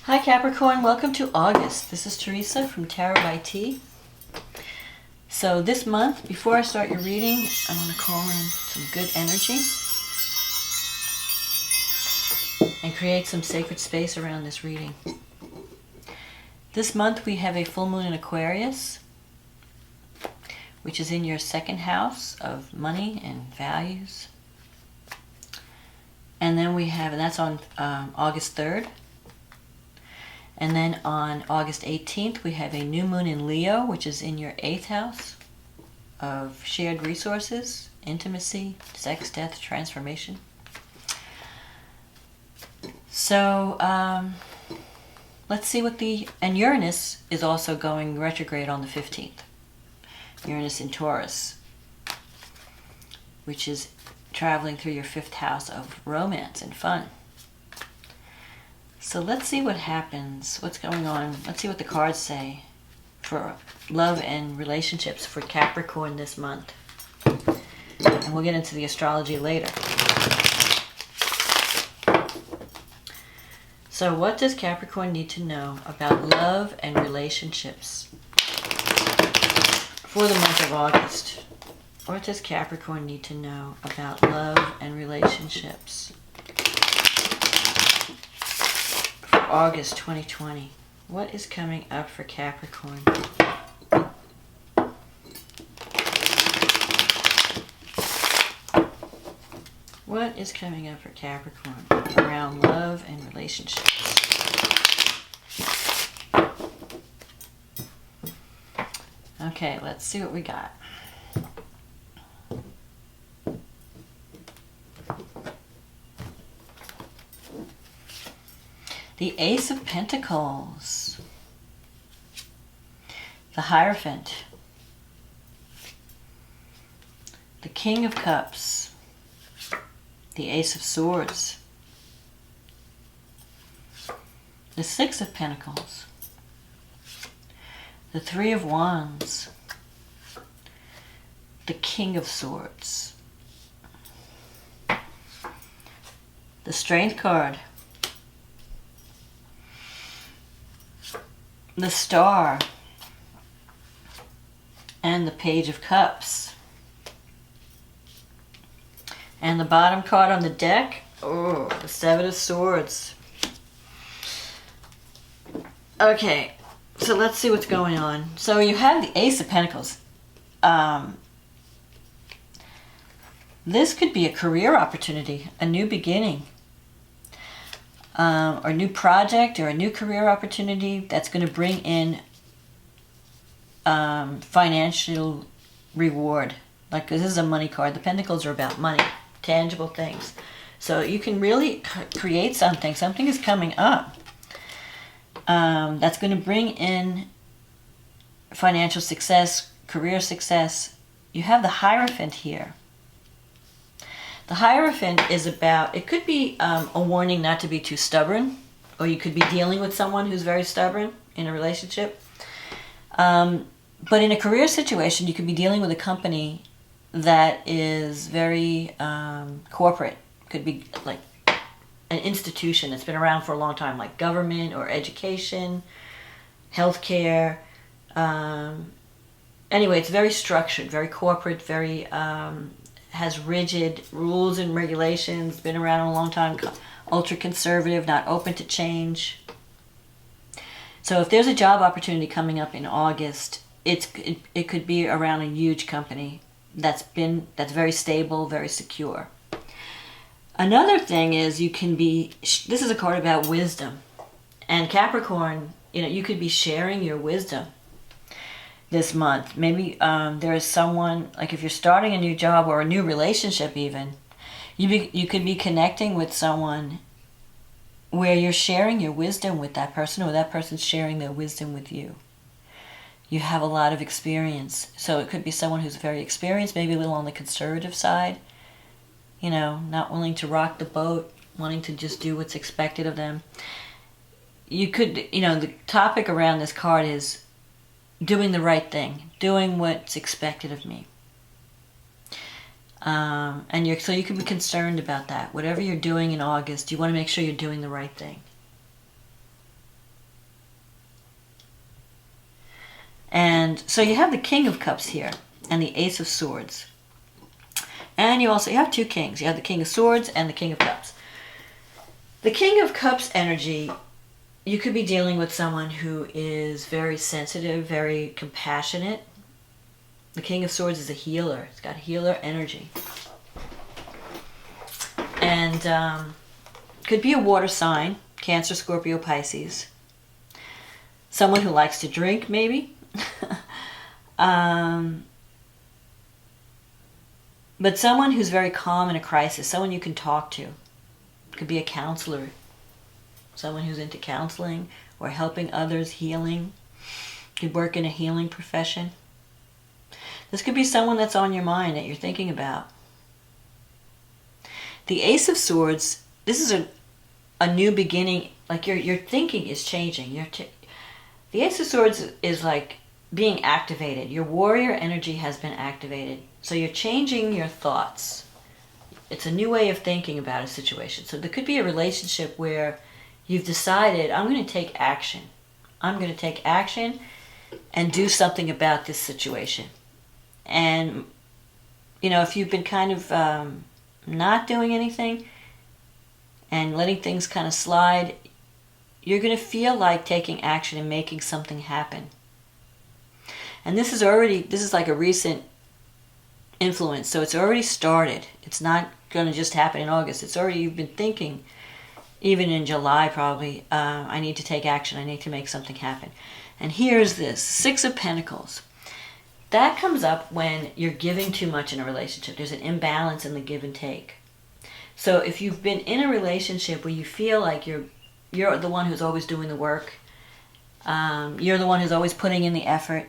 Hi Capricorn, welcome to August. This is Teresa from Tarot by T. So this month, before I start your reading, I want to call in some good energy and create some sacred space around this reading. This month we have a full moon in Aquarius, which is in your second house of money and values. And then we have, and that's on August 3rd. And then on August 18th, we have a new moon in Leo, which is in your 8th house of shared resources, intimacy, sex, death, transformation. So let's see what and Uranus is also going retrograde on the 15th. Uranus in Taurus, which is traveling through your 5th house of romance and fun. So let's see what happens, what's going on. Let's see what the cards say for love and relationships for Capricorn this month. And we'll get into the astrology later. So what does Capricorn need to know about love and relationships for the month of August? What does Capricorn need to know about love and relationships? August 2020. What is coming up for Capricorn? What is coming up for Capricorn around love and relationships? Okay, let's see what we got. The Ace of Pentacles, the Hierophant, the King of Cups, the Ace of Swords, the Six of Pentacles, the Three of Wands, the King of Swords, the Strength card, the Star, and the Page of Cups. And the bottom card on the deck, the Seven of Swords. Okay, so let's see what's going on. So you have the Ace of Pentacles. This could be a career opportunity, a new beginning. Or a new project or a new career opportunity that's going to bring in financial reward. Like, this is a money card. The Pentacles are about money, tangible things. So you can really create something. Something is coming up that's going to bring in financial success, career success. You have the Hierophant here. The Hierophant is about, it could be a warning not to be too stubborn, or you could be dealing with someone who's very stubborn in a relationship. But in a career situation, you could be dealing with a company that is very corporate. Could be like an institution that's been around for a long time, like government or education, healthcare. Anyway, it's very structured, very corporate, very... has rigid rules and regulations, been around a long time, ultra conservative, not open to change. So if there's a job opportunity coming up in August, it could be around a huge company that's very stable, very secure. Another thing is you can be, this is a card about wisdom. And Capricorn, you could be sharing your wisdom this month. Maybe there is someone, like if you're starting a new job or a new relationship even, you could be connecting with someone where you're sharing your wisdom with that person, or that person's sharing their wisdom with you. You have a lot of experience. So it could be someone who's very experienced, maybe a little on the conservative side, not willing to rock the boat, wanting to just do what's expected of them. You could, the topic around this card is doing the right thing, doing what's expected of me. So you can be concerned about that. Whatever you're doing in August, you want to make sure you're doing the right thing. And so you have the King of Cups here and the Ace of Swords. And you have two kings. You have the King of Swords and the King of Cups. The King of Cups energy, you could be dealing with someone who is very sensitive, very compassionate. The King of Swords is a healer. It's got healer energy. And could be a water sign, Cancer, Scorpio, Pisces. Someone who likes to drink, maybe. But someone who's very calm in a crisis, someone you can talk to. Could be a counselor, someone who's into counseling or helping others, healing. Could work in a healing profession. This could be someone that's on your mind that you're thinking about. The Ace of Swords, this is a new beginning, like your thinking is changing. The Ace of Swords is like being activated. Your warrior energy has been activated. So you're changing your thoughts. It's a new way of thinking about a situation. So there could be a relationship where you've decided, I'm going to take action. I'm going to take action and do something about this situation. And, if you've been kind of not doing anything and letting things kind of slide, you're going to feel like taking action and making something happen. And this is like a recent influence, so it's already started. It's not going to just happen in August. You've been thinking, even in July probably, I need to take action, I need to make something happen. And here's this, Six of Pentacles. That comes up when you're giving too much in a relationship. There's an imbalance in the give and take. So if you've been in a relationship where you feel like you're the one who's always doing the work, you're the one who's always putting in the effort,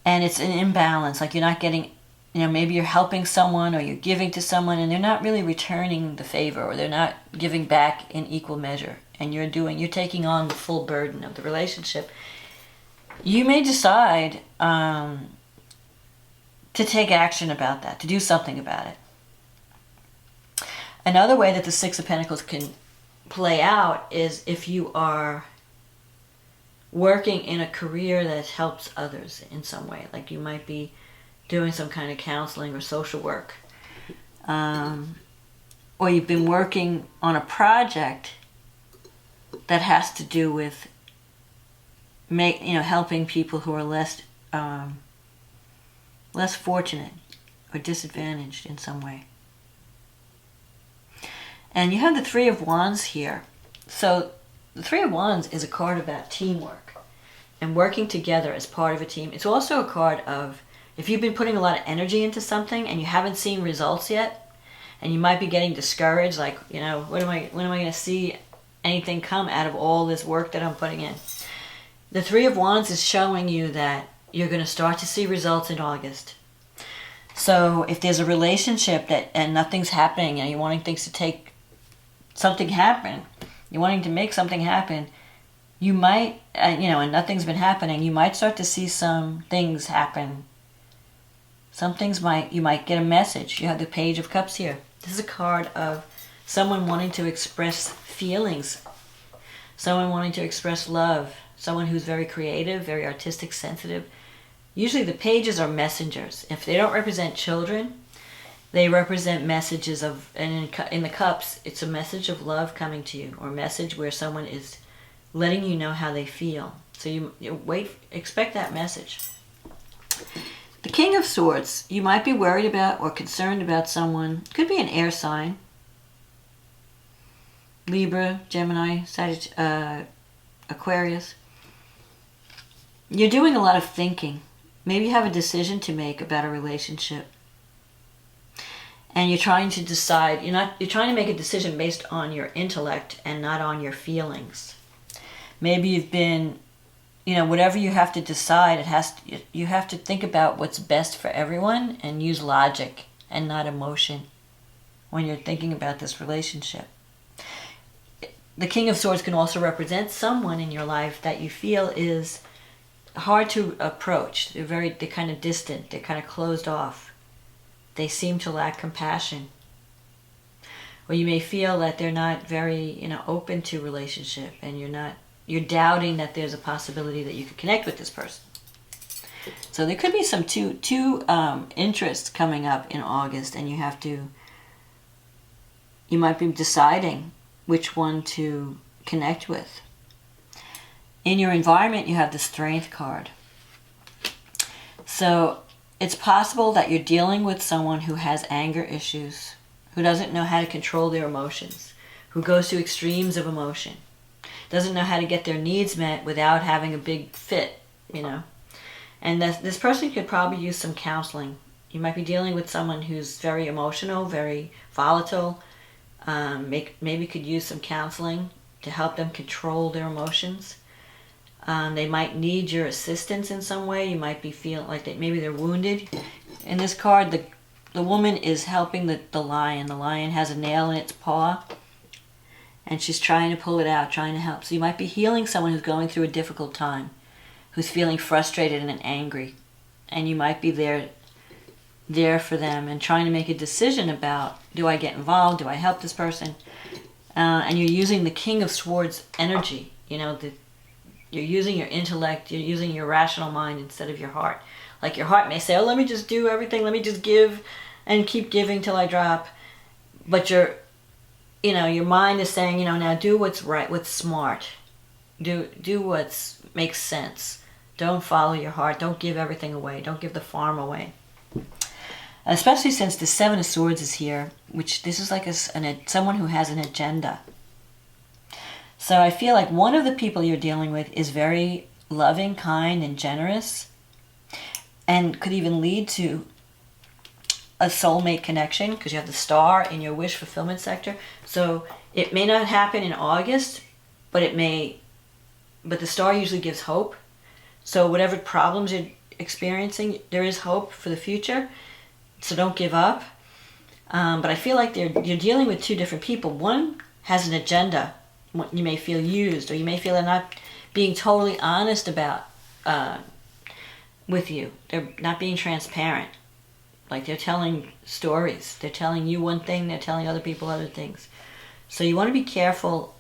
and it's an imbalance, like you're not getting, maybe you're helping someone or you're giving to someone and they're not really returning the favor, or they're not giving back in equal measure, and you're taking on the full burden of the relationship. You may decide to take action about that, to do something about it. Another way that the Six of Pentacles can play out is if you are working in a career that helps others in some way. Like you might be doing some kind of counseling or social work. Or you've been working on a project that has to do with helping people who are less fortunate or disadvantaged in some way. And you have the Three of Wands here. So the Three of Wands is a card about teamwork and working together as part of a team. It's also a card of, if you've been putting a lot of energy into something and you haven't seen results yet, and you might be getting discouraged, like, when am I going to see anything come out of all this work that I'm putting in? The Three of Wands is showing you that you're going to start to see results in August. So if there's a relationship and nothing's happening, and you're wanting things to take something happen, you're wanting to make something happen, you might, and nothing's been happening, you might start to see some things happen. Some things you might get a message. You have the Page of Cups here. This is a card of someone wanting to express feelings, someone wanting to express love, someone who's very creative, very artistic, sensitive. Usually the pages are messengers. If they don't represent children, they represent messages of, and in the cups, it's a message of love coming to you, or a message where someone is letting you know how they feel. So you expect that message. The King of Swords, you might be worried about or concerned about someone. Could be an air sign. Libra, Gemini, Aquarius. You're doing a lot of thinking. Maybe you have a decision to make about a relationship. And you're trying to decide, you're trying to make a decision based on your intellect and not on your feelings. Maybe you've been, whatever you have to decide, you have to think about what's best for everyone and use logic and not emotion when you're thinking about this relationship. The King of Swords can also represent someone in your life that you feel is hard to approach. They're kind of distant. They're kind of closed off. They seem to lack compassion. Or you may feel that they're not very, open to relationship, and you're not you're doubting that there's a possibility that you could connect with this person. So there could be some two interests coming up in August, and you might be deciding which one to connect with. In your environment, you have the Strength card. So it's possible that you're dealing with someone who has anger issues, who doesn't know how to control their emotions, who goes to extremes of emotion, doesn't know how to get their needs met without having a big fit, And this person could probably use some counseling. You might be dealing with someone who's very emotional, very volatile, maybe could use some counseling to help them control their emotions. They might need your assistance in some way. You might be feeling like maybe they're wounded. In this card, the woman is helping the lion. The lion has a nail in its paw, and she's trying to pull it out, trying to help. So you might be healing someone who's going through a difficult time, who's feeling frustrated and angry. And you might be there for them and trying to make a decision about, do I get involved? Do I help this person? And you're using the King of Swords energy. You're using your intellect, you're using your rational mind instead of your heart. Like your heart may say, oh, let me just do everything, let me just give and keep giving till I drop. But your mind is saying, now do what's right, what's smart. Do what makes sense. Don't follow your heart. Don't give everything away. Don't give the farm away. Especially since the Seven of Swords is here, which this is like someone who has an agenda. So I feel like one of the people you're dealing with is very loving, kind, and generous, and could even lead to a soulmate connection, because you have the star in your wish fulfillment sector. So it may not happen in August, but the star usually gives hope. So whatever problems you're experiencing, there is hope for the future. So don't give up. But I feel like you're dealing with two different people. One has an agenda. You may feel used, or you may feel they're not being totally honest about with you. They're not being transparent. Like they're telling stories. They're telling you one thing, they're telling other people other things. So you want to be careful.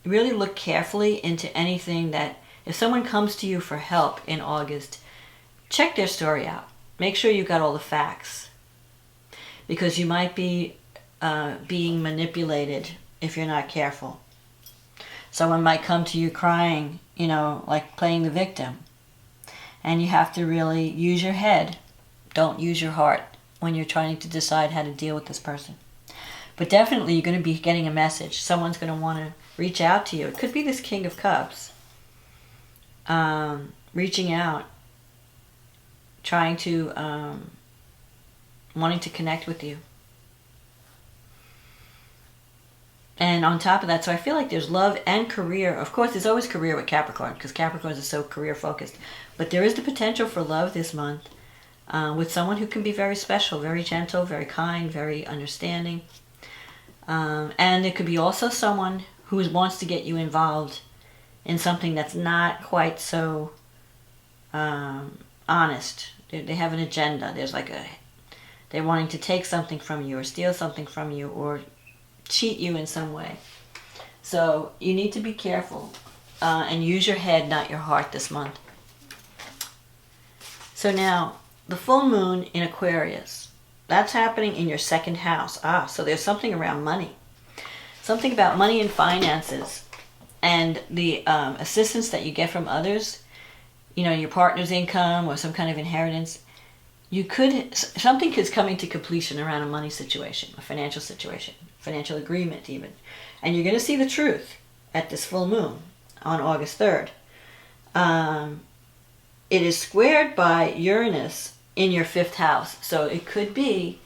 Really look carefully into anything that, if someone comes to you for help in August, check their story out. Make sure you've got all the facts. Because you might be being manipulated if you're not careful. Someone might come to you crying, like playing the victim. And you have to really use your head. Don't use your heart when you're trying to decide how to deal with this person. But definitely you're going to be getting a message. Someone's going to want to reach out to you. It could be this King of Cups. Reaching out. Trying to, wanting to connect with you. And on top of that, so I feel like there's love and career. Of course, there's always career with Capricorn, because Capricorns are so career focused. But there is the potential for love this month with someone who can be very special, very gentle, very kind, very understanding. And it could be also someone who wants to get you involved in something that's not quite so honest. They have an agenda. There's they're wanting to take something from you or steal something from you or cheat you in some way. So you need to be careful and use your head, not your heart this month. So now, the full moon in Aquarius, that's happening in your second house. So there's something around money. Something about money and finances and the assistance that you get from others, your partner's income or some kind of inheritance. Something is coming to completion around a money situation, a financial situation, financial agreement even. And you're going to see the truth at this full moon on August 3rd. It is squared by Uranus in your fifth house. So it could be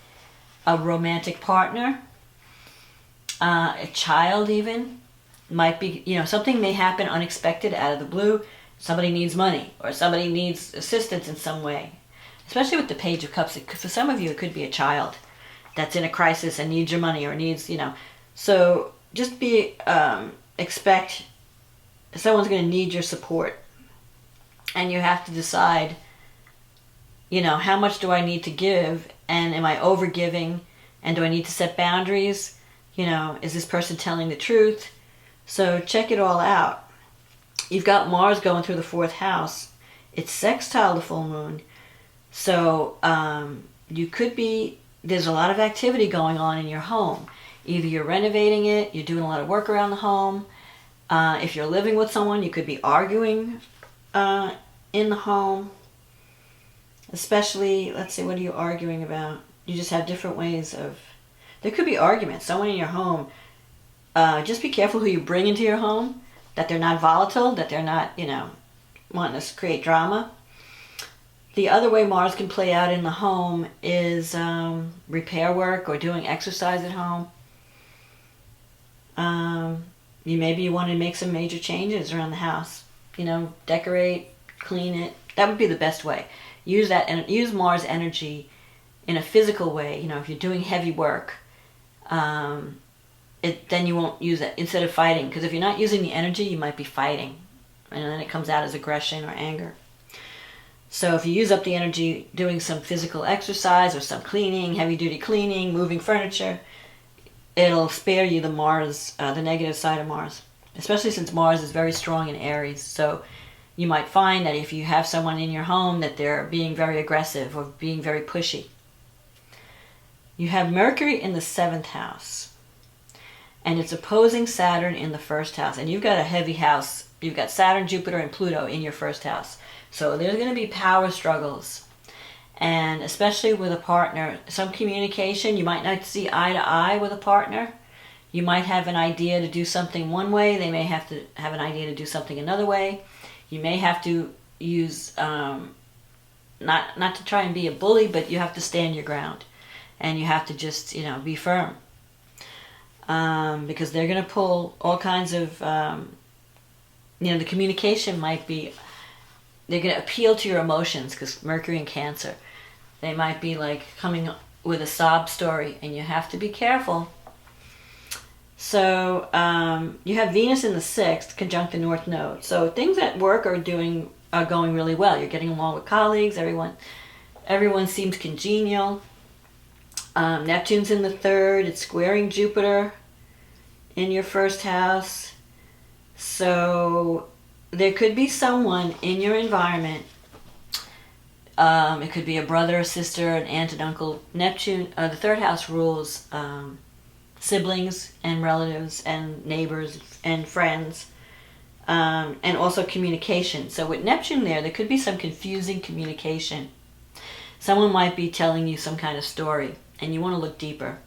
a romantic partner, a child even. Might be, something may happen unexpected out of the blue. Somebody needs money or somebody needs assistance in some way. Especially with the Page of Cups. For some of you, it could be a child that's in a crisis and needs your money or needs, So just expect someone's going to need your support. And you have to decide, how much do I need to give? And am I over-giving? And do I need to set boundaries? Is this person telling the truth? So check it all out. you've got Mars going through the 4th house. It's sextile the full moon. So you could be, there's a lot of activity going on in your home. Either you're renovating it, you're doing a lot of work around the home. If you're living with someone, you could be arguing in the home. Especially, let's see, what are you arguing about? You just have different ways of, there could be arguments. Someone in your home, just be careful who you bring into your home, that they're not volatile, that they're not, wanting to create drama. The other way Mars can play out in the home is repair work or doing exercise at home. Maybe you want to make some major changes around the house. Decorate, clean it. That would be the best way. Use that and use Mars energy in a physical way. If you're doing heavy work, then you won't use it instead of fighting. Because if you're not using the energy, you might be fighting, and then it comes out as aggression or anger. So if you use up the energy doing some physical exercise or some cleaning, heavy-duty cleaning, moving furniture, it'll spare you the Mars, the negative side of Mars, especially since Mars is very strong in Aries. So you might find that if you have someone in your home that they're being very aggressive or being very pushy. You have Mercury in the 7th house, and it's opposing Saturn in the 1st house. And you've got a heavy house. You've got Saturn, Jupiter, and Pluto in your 1st house. So there's going to be power struggles. And especially with a partner, some communication, you might not see eye to eye with a partner. You might have an idea to do something one way. They may have to have an idea to do something another way. You may have to use, not to try and be a bully, but you have to stand your ground. And you have to just, be firm. Because they're going to pull all kinds of, the communication might be, they're going to appeal to your emotions, because Mercury in Cancer. They might be like coming with a sob story, and you have to be careful. So you have Venus in the 6th, conjunct the North Node. So things at work are going really well. You're getting along with colleagues. Everyone seems congenial. Neptune's in the 3rd. It's squaring Jupiter in your 1st house. So there could be someone in your environment. It could be a brother, a sister, an aunt, and uncle. Neptune, the 3rd house rules siblings and relatives and neighbors and friends, and also communication. So with Neptune there could be some confusing communication. Someone might be telling you some kind of story, and you want to look deeper.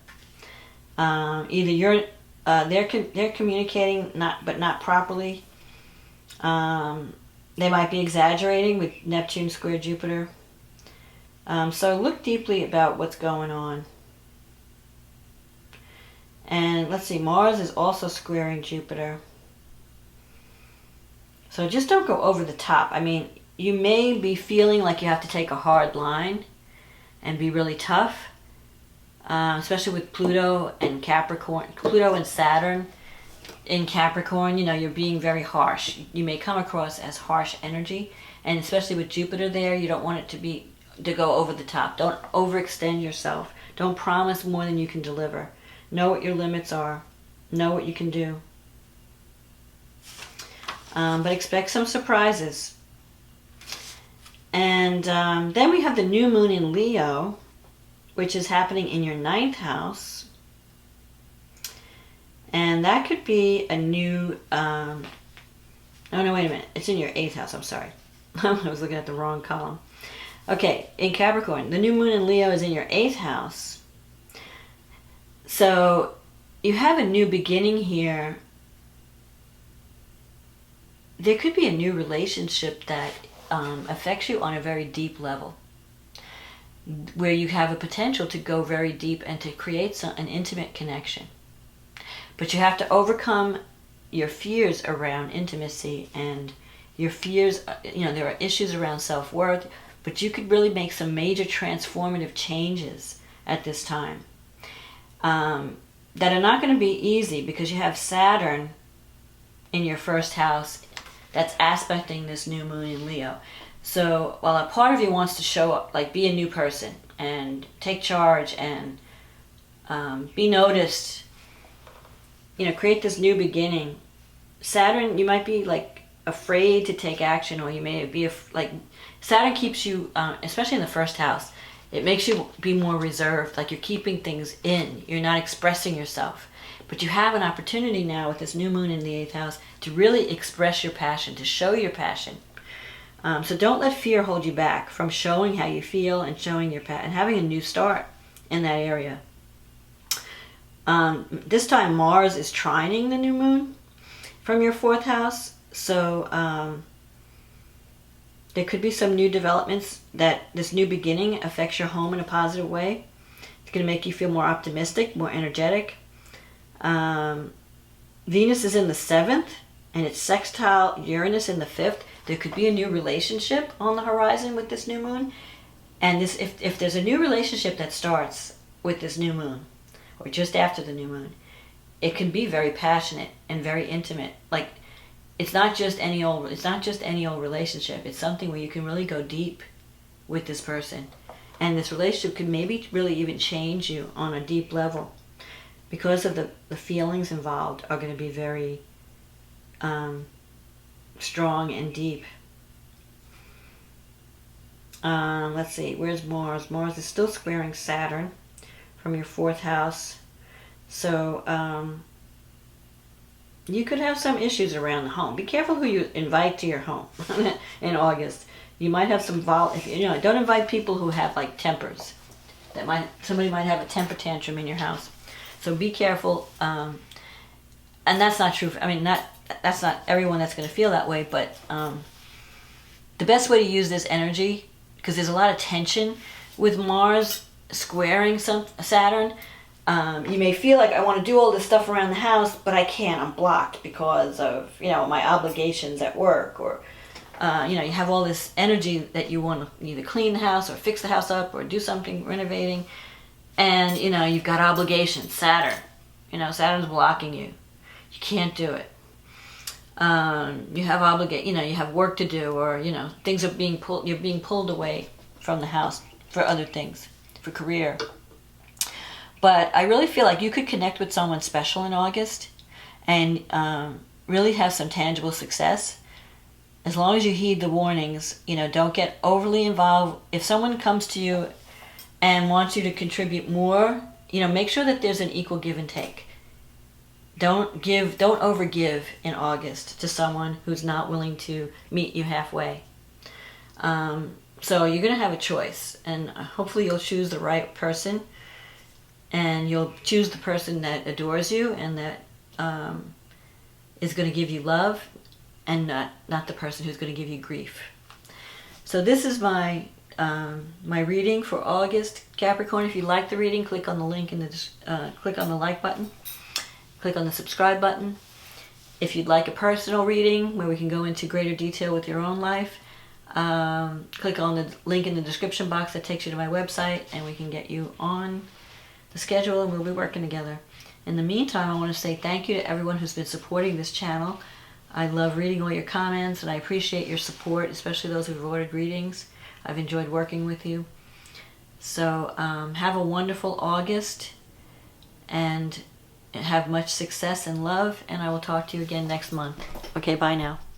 Either they're communicating but not properly. They might be exaggerating with Neptune square Jupiter. So look deeply about what's going on. And let's see, Mars is also squaring Jupiter. So just don't go over the top. I mean, you may be feeling like you have to take a hard line and be really tough, especially with Pluto and Capricorn, Pluto and Saturn in Capricorn. You're being very harsh. You may come across as harsh energy, and especially with Jupiter there, you don't want it to go over the top. Don't overextend yourself. Don't promise more than you can deliver. Know what your limits are. Know what you can do. But expect some surprises. And then we have the new moon in Leo, which is happening in your 9th house. And that could be a new... oh, no, wait a minute. It's in your 8th house. I'm sorry. I was looking at the wrong column. Okay, in Capricorn, the new moon in Leo is in your 8th house. So you have a new beginning here. There could be a new relationship that affects you on a very deep level, where you have a potential to go very deep and to create an intimate connection. But you have to overcome your fears around intimacy and your fears, there are issues around self-worth, but you could really make some major transformative changes at this time that are not going to be easy, because you have Saturn in your 1st house that's aspecting this new moon in Leo. So while a part of you wants to show up, like be a new person and take charge and be noticed, create this new beginning, Saturn, you might be like afraid to take action, or you may be like Saturn keeps you, especially in the first house, it makes you be more reserved, like you're keeping things in, you're not expressing yourself. But you have an opportunity now with this new moon in the 8th house to really express your passion, to show your passion. So don't let fear hold you back from showing how you feel and showing your passion and having a new start in that area. This time Mars is trining the new moon from your 4th house. So there could be some new developments that this new beginning affects your home in a positive way. It's going to make you feel more optimistic, more energetic. Venus is in the 7th and it's sextile Uranus in the 5th. There could be a new relationship on the horizon with this new moon. And this, if there's a new relationship that starts with this new moon or just after the new moon, it can be very passionate and very intimate. Like it's not just any old relationship. It's something where you can really go deep with this person. And this relationship could maybe really even change you on a deep level, because of the feelings involved are going to be very strong and deep. Let's see, where's Mars? Mars is still squaring Saturn from your 4th house. So you could have some issues around the home. Be careful who you invite to your home in August. You might have some don't invite people who have like tempers. Somebody might have a temper tantrum in your house. So be careful. And that's not true. I mean, that's not everyone that's going to feel that way, but the best way to use this energy, because there's a lot of tension with Mars squaring Saturn. You may feel like I want to do all this stuff around the house, but I can't. I'm blocked because of my obligations at work, or you have all this energy that you want to either clean the house or fix the house up or do something renovating, and you've got obligations. Saturn's blocking you. You can't do it. You have you have work to do, or things are being pulled. You're being pulled away from the house for other things, for career. But I really feel like you could connect with someone special in August and really have some tangible success. As long as you heed the warnings, don't get overly involved. If someone comes to you and wants you to contribute more, make sure that there's an equal give and take. Don't overgive in August to someone who's not willing to meet you halfway. So you're going to have a choice, and hopefully you'll choose the right person. And you'll choose the person that adores you and that is going to give you love, and not the person who's going to give you grief. So this is my reading for August, Capricorn. If you like the reading, click on the link click on the like button, click on the subscribe button. If you'd like a personal reading where we can go into greater detail with your own life, click on the link in the description box that takes you to my website, and we can get you on the schedule, and we'll be working together. In the meantime, I want to say thank you to everyone who's been supporting this channel. I love reading all your comments, and I appreciate your support, especially those who've ordered readings. I've enjoyed working with you. So have a wonderful August, and have much success and love, and I will talk to you again next month. Okay, bye now.